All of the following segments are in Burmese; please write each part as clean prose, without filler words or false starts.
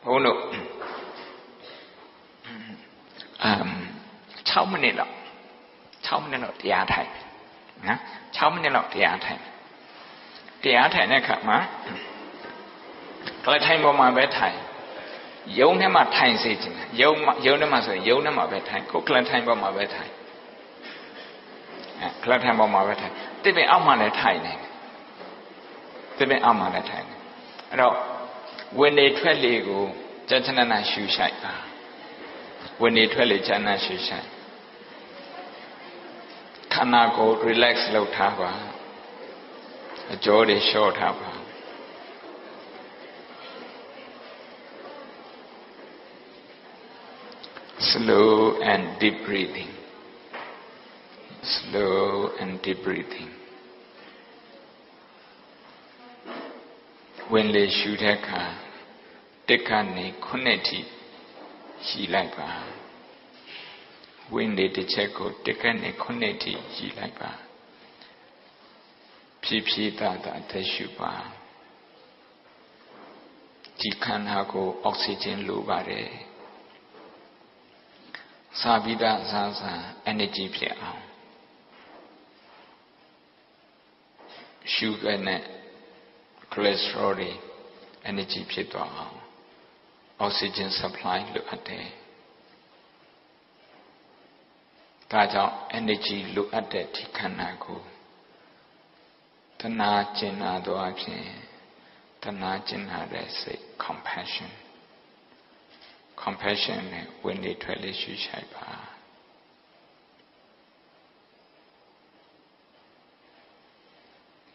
ဘုန်းတို့6မိနစ်လောက်တရားထိုင်နော်6မိနစ်လောက်တရားထိုင်တဲ့အခါမှာကလထိုင်ပေါ်မှာပဲထိုင်ယုံထဲမှာထိုင်စေချင်တယ်ယုံထဲမှာဆိုရင်ယုံထဲမှာပဲထိုင်ကိုကလထိုင်ပေါ်မှာပဲထိုင်ကလထိုင်ပေါ်မှာပဲထိုင်တပင်အောက်မှာလည်းထိုင်နေတယ်အဲ့တော့ဝင်နေထွက်လေကိုကြာချနာရှူရှိုက်ပါဝင်နေထွက်လေကြာနာရှူရှိုက်ခန္ဓာကိုယ် relax လုပ်ထားပါအကြောတွေလျှော့ထားပါ slow and deep breathing when le ရှူတဲ့အခါတစ်ကနေ9ထိရှိလိုက်ပါဝင်လေတစ်ချက်ကိုတစ်ကနေ9ထိရှိလိုက်ပါဖြည်းဖြည်းသာသာအသက်ရှူပါဒီခန္ဓာကိုအောက်ဆီဂျင်လိုပါတယ်စာပြီးသားအစား energy ဖြစ်အောင်sugar နဲ့ cholesterol တွေ energy ဖြစ်သွားအောင် oxygen supply လိုအပ်တယ်ဒါကြောင့် energy လိုအပ်တဲ့ဒီခန္ဓာကိုတနာကျင်နာသောအဖြစ်တနာကျင်နာတဲ့စိတ် compassion နဲ့ဝင်လေထွက်လေရှုရှိုက်ပါ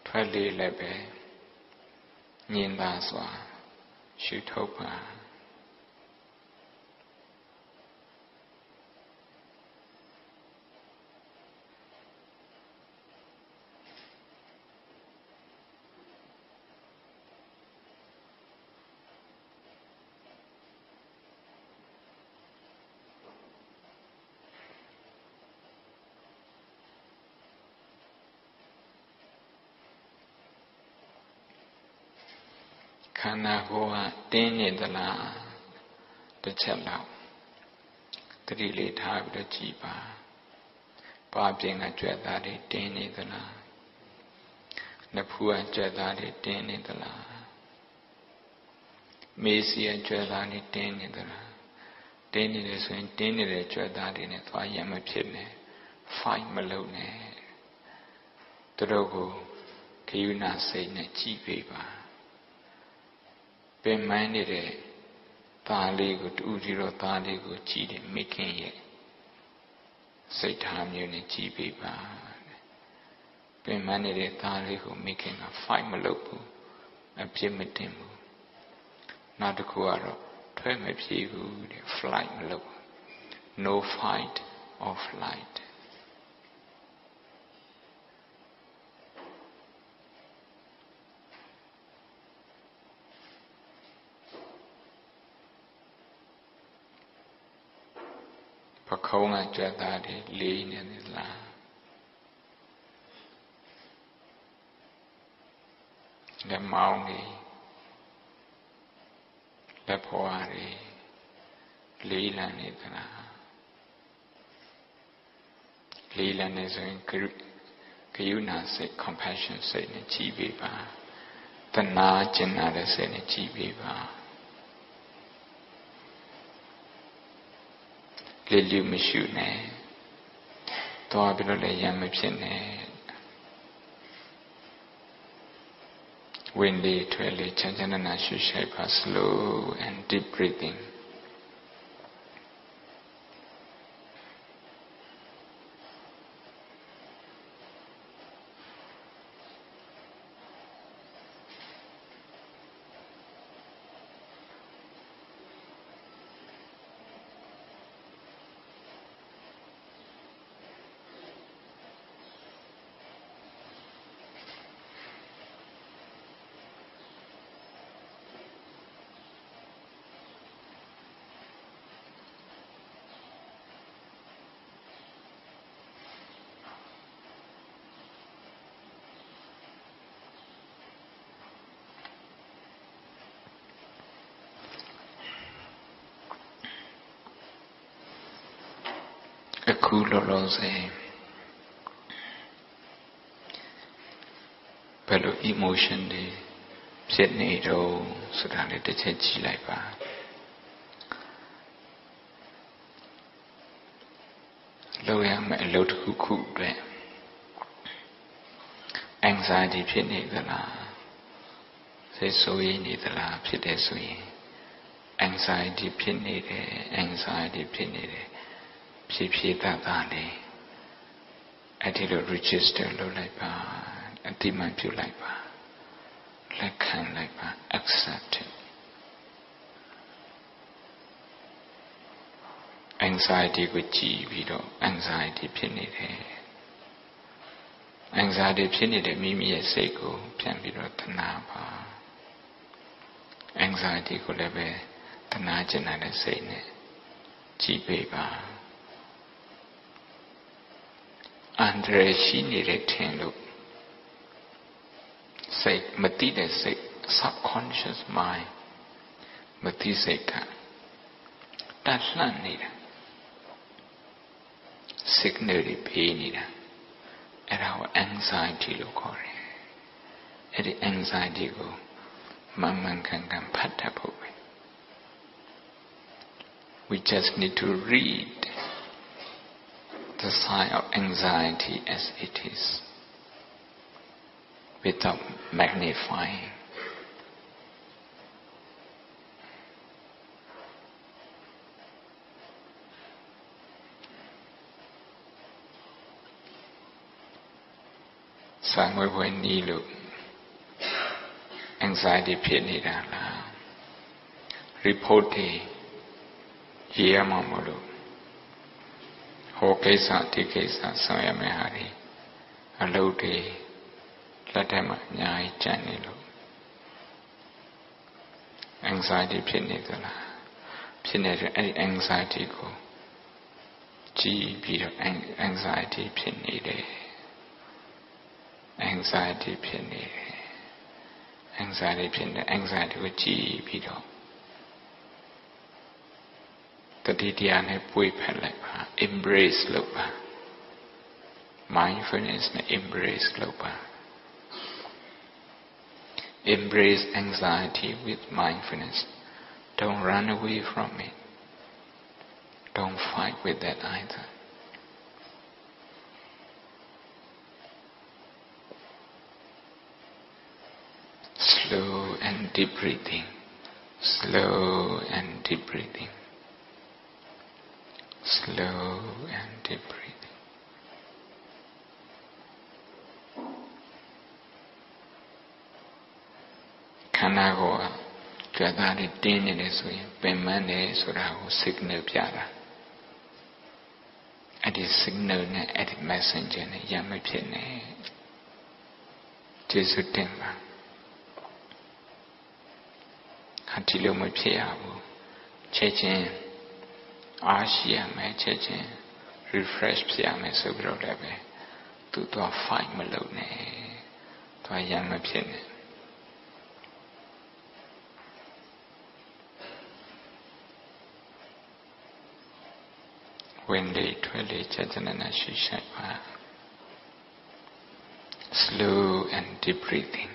ထွက်လေလည်းပဲညင်သာစွာရှုထုတ်ပါခန္ဓာကိုယ်ကတင်းနေသလားတစ်ချက်လောက်သတိလေးထားပြီးတော့ကြည်ပါပါပြင်ကကြွက်သားတွေတင်းနေသလားနှဖူးကကြွက်သားတွေတင်းနေသလားမေးစီကကြွက်သားတွေတင်းနေသလားတင်းနေတယ်ဆိုရင်တင်းနေတဲ့ကြွက်သားတွေနဲ့သွားရမဖြစ်နဲ့ fight မလုပ်နဲ့သူတို့ကိုခယုဏစိတ်နဲ့ကြည်ပေးပါပင်မနေတဲ့သားလေးကိုတူကြည့်တော့သားလေးကိုကြည်တယ်မိခင်ရဲ့စိတ်ထားမျိုးနဲ့ကြည်ပေးပါပင်မနေတဲ့သားလေးကိုမိခင်က fight မလုပ်ဘူးအပြစ်မတင်ဘူးနောက်တစ်ခုကတော့ထွက်မပြေးဘူးတဲ့ flight မလုပ်ဘူး no fight or flightပခုံးကကြွက်သားတွေလေးနေသလားလက်မောင်းတွေလက်ဖွားတွေလေးလံနေသလားလေးလံနေဆိုရင်ကယုဏစိတ် compassion စိတ်နဲ့ကြည်ပေးပါတနာကျင်နာတဲ့စိတ်နဲ့ကြည်ပေးပါလေလူမရှိနဲ့သွားပြီးတော့လည်းရံမဖြစ်နဲ့ဝင်လေထွက်လေချမ်းချမ်းသာသာရှုရှိုက်ပါ slow and deep breathing အခုလောလောဆယ်ဘယ်လို emotion တွေဖြစ်နေတော့ဆိုတာလည်းတစ်ချက်ကြည့်လိုက်ပါလုပ်ရမယ့်အလုပ်တစ်ခုခုအတွက် anxiety ဖြစ်နေသလားစိတ်ဆိုးရင်းနေသလားဖြစ်တဲ့ဆိုရင် anxiety ဖြစ်နေတယ် anxiety ဖြစ်နေတယ်ဖြည်းတတ်လေးအဲ့ဒီလို register လုပ်လိုက်ပါအတိမတ်ပြုလိုက်ပါလက်ခံလိုက်ပါ accept it anxiety ကိုကြည့်ပြီးတော့ anxiety ဖြစ်နေတယ် anxiety ဖြစ်နေတဲ့မိမိရဲ့စိတ်ကိုပြန်ပြီးတော့တနာပါ anxiety ကိုလည်းပဲတနာကျင်တဲ့စိတ်နဲ့ကြည့်ပေးပါအန္တရာယ်ရှိနေတဲ့ထင်လို့စိတ်မသိတဲ့စိတ် subconscious mind မသိစိတ်ကတတ်လှမ်းနေတာ signal တွေပေးနေတာအဲ့ဒါကို anxiety လို့ခေါ်တယ်အဲ့ဒီ anxiety ကိုမှန်မှန်ကန်ကန်ဖတ်တတ်ဖို့ပဲ we just need to read the sign of anxiety as it is without magnifyingစာငွေဝင်နီးလို့ anxiety ဖြစ်နေတာလား report တွေရေးရမှာမလို့ဟောကိစ္စဒီကိစ္စဆောင်ရမယ့်ဟာတွေအလုပ်တွေလက်ထက်မှာအများကြီးကြံ့နေလို့ anxiety ဖြစ်နေသလားဖြစ်နေတဲ့အဲ့ဒီ anxiety ကိုကြည့်ပြီးတော့ anxiety ဖြစ်နေတယ် anxiety ဖြစ်နေတယ် anxiety ဖြစ်နေ anxiety ကိုကြည့်ပြီးတော့တတိတရားနဲ့ပွေဖက်လိုက်ပါ embrace လုပ်ပါ mindfulness နဲ့ embrace လုပ်ပါ embrace anxiety with mindfulness don't run away from it don't fight with that either slow and deep breathing slow and deep breathing slow and deep breathingခန္ဓာကိုယ်ကြွယ်သားတွေတင်းနေတယ်ဆိုရင်ပင်ပန်းတယ်ဆိုတာကို signal ပြတာအဲ့ဒီ signal နဲ့အဲ့ဒီ messenger နဲ့ရမဖြစ်နေကျေစုတင်ပါဒီလိုမဖြစ်ရဘူးချက်ချင်းအားရှိရမယ်ချက်ချင်း refresh ဖြစ်ရမယ်ဆိုပြီးတော့လည်းပဲသူတော့ fight မလုပ်နဲ့သူရမ်းမဖြစ်နဲ့ဝင်လေထွက်လေချက်ချင်းနဲ့ရှိရှိပါ slow and deep breathing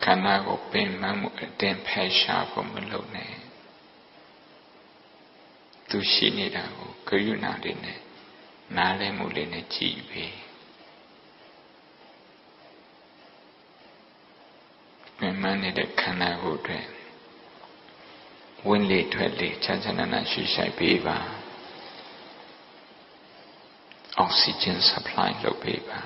ခန္ဓာကိုပင်ပန်းမှုအတင်ဖယ်ရှားဖို့မလုပ်နဲ့သူရှိနေတာကိုကရုဏာလေးနဲ့နားလည်မှုလေးနဲ့ကြည့်ပြီးပင်ပန်းနေတဲ့ခန္ဓာကိုယ်အတွက်ဝင်လေထွက်လေချမ်းချမ်းသာရှိရှိပေးပါအောက်ဆီဂျင် supply လုပ်ပေးပါ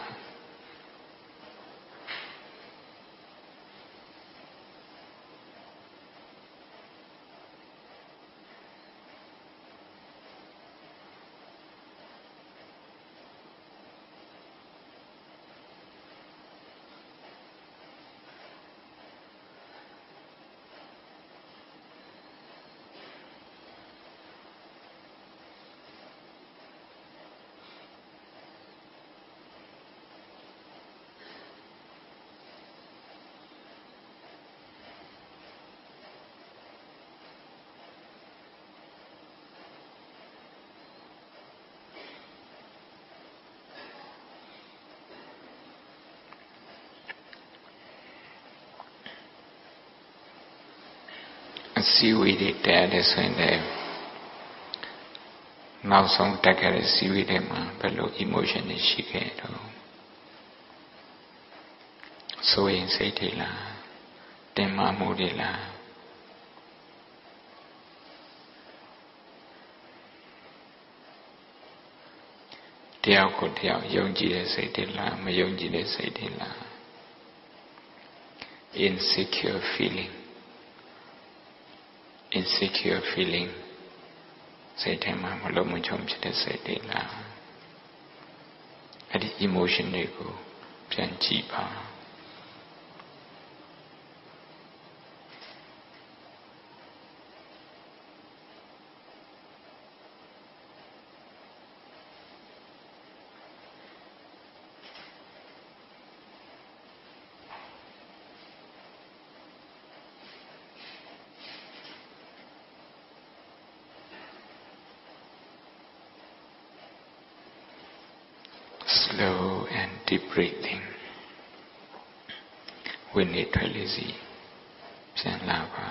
စီဝေးတွေတက်ရတယ်ဆိုရင်လည်းနောက်ဆုံးတက်ခဲ့တဲ့စီဝေးတွေမှာဘယ်လို emotion တွေရှိခဲ့တော့စိုးရင်စိတ်တွေလားတင်မာမှုတွေလားတယောက်ကိုတယောက်ယုံကြည်တဲ့စိတ်တွေလားမယုံကြည်တဲ့စိတ်တွေလား insecure feeling စိတ်ထဲမှာမလုံးမချုံဖြစ်တဲ့စိတ်တွေလားအဲ့ဒီ emotion တွေကိုပြန်ကြည့်ပါ slow and deep breathing ဝင်နေထွက်လေးစီပြန်လာပါ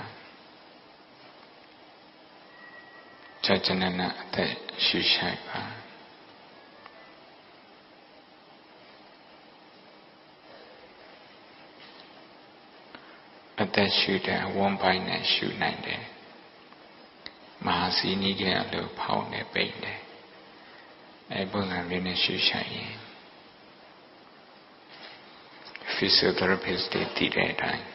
ကြာကြာနာနာအသက်ရှူရှိုက်ပါအသက်ရှူတဲ့ဝမ်းပိုင်းနဲ့ရှူနိုင်တယ်မဟာစီနီးကလို့ဖောင်းနေပိတ်တယ်အဲ့ပုံစံလေးနဲ့ရှူရှိုက်ရင် physiotherapist တွေတည်တဲ့အတိုင်း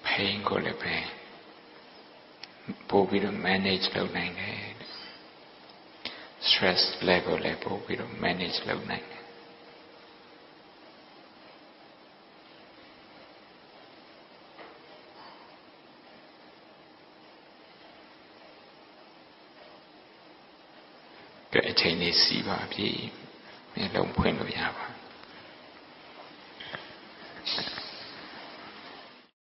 pain ကိုလည်းပဲပို့ပြီးတော့ manage လုပ်နိုင်တယ် stress level လည်းပို့ပြီးတော့ manage လုပ်နိုင်တယ်ကဲအချိန်လေးစီးပါပြီမျက်လုံးဖွင့်လို့ရပါ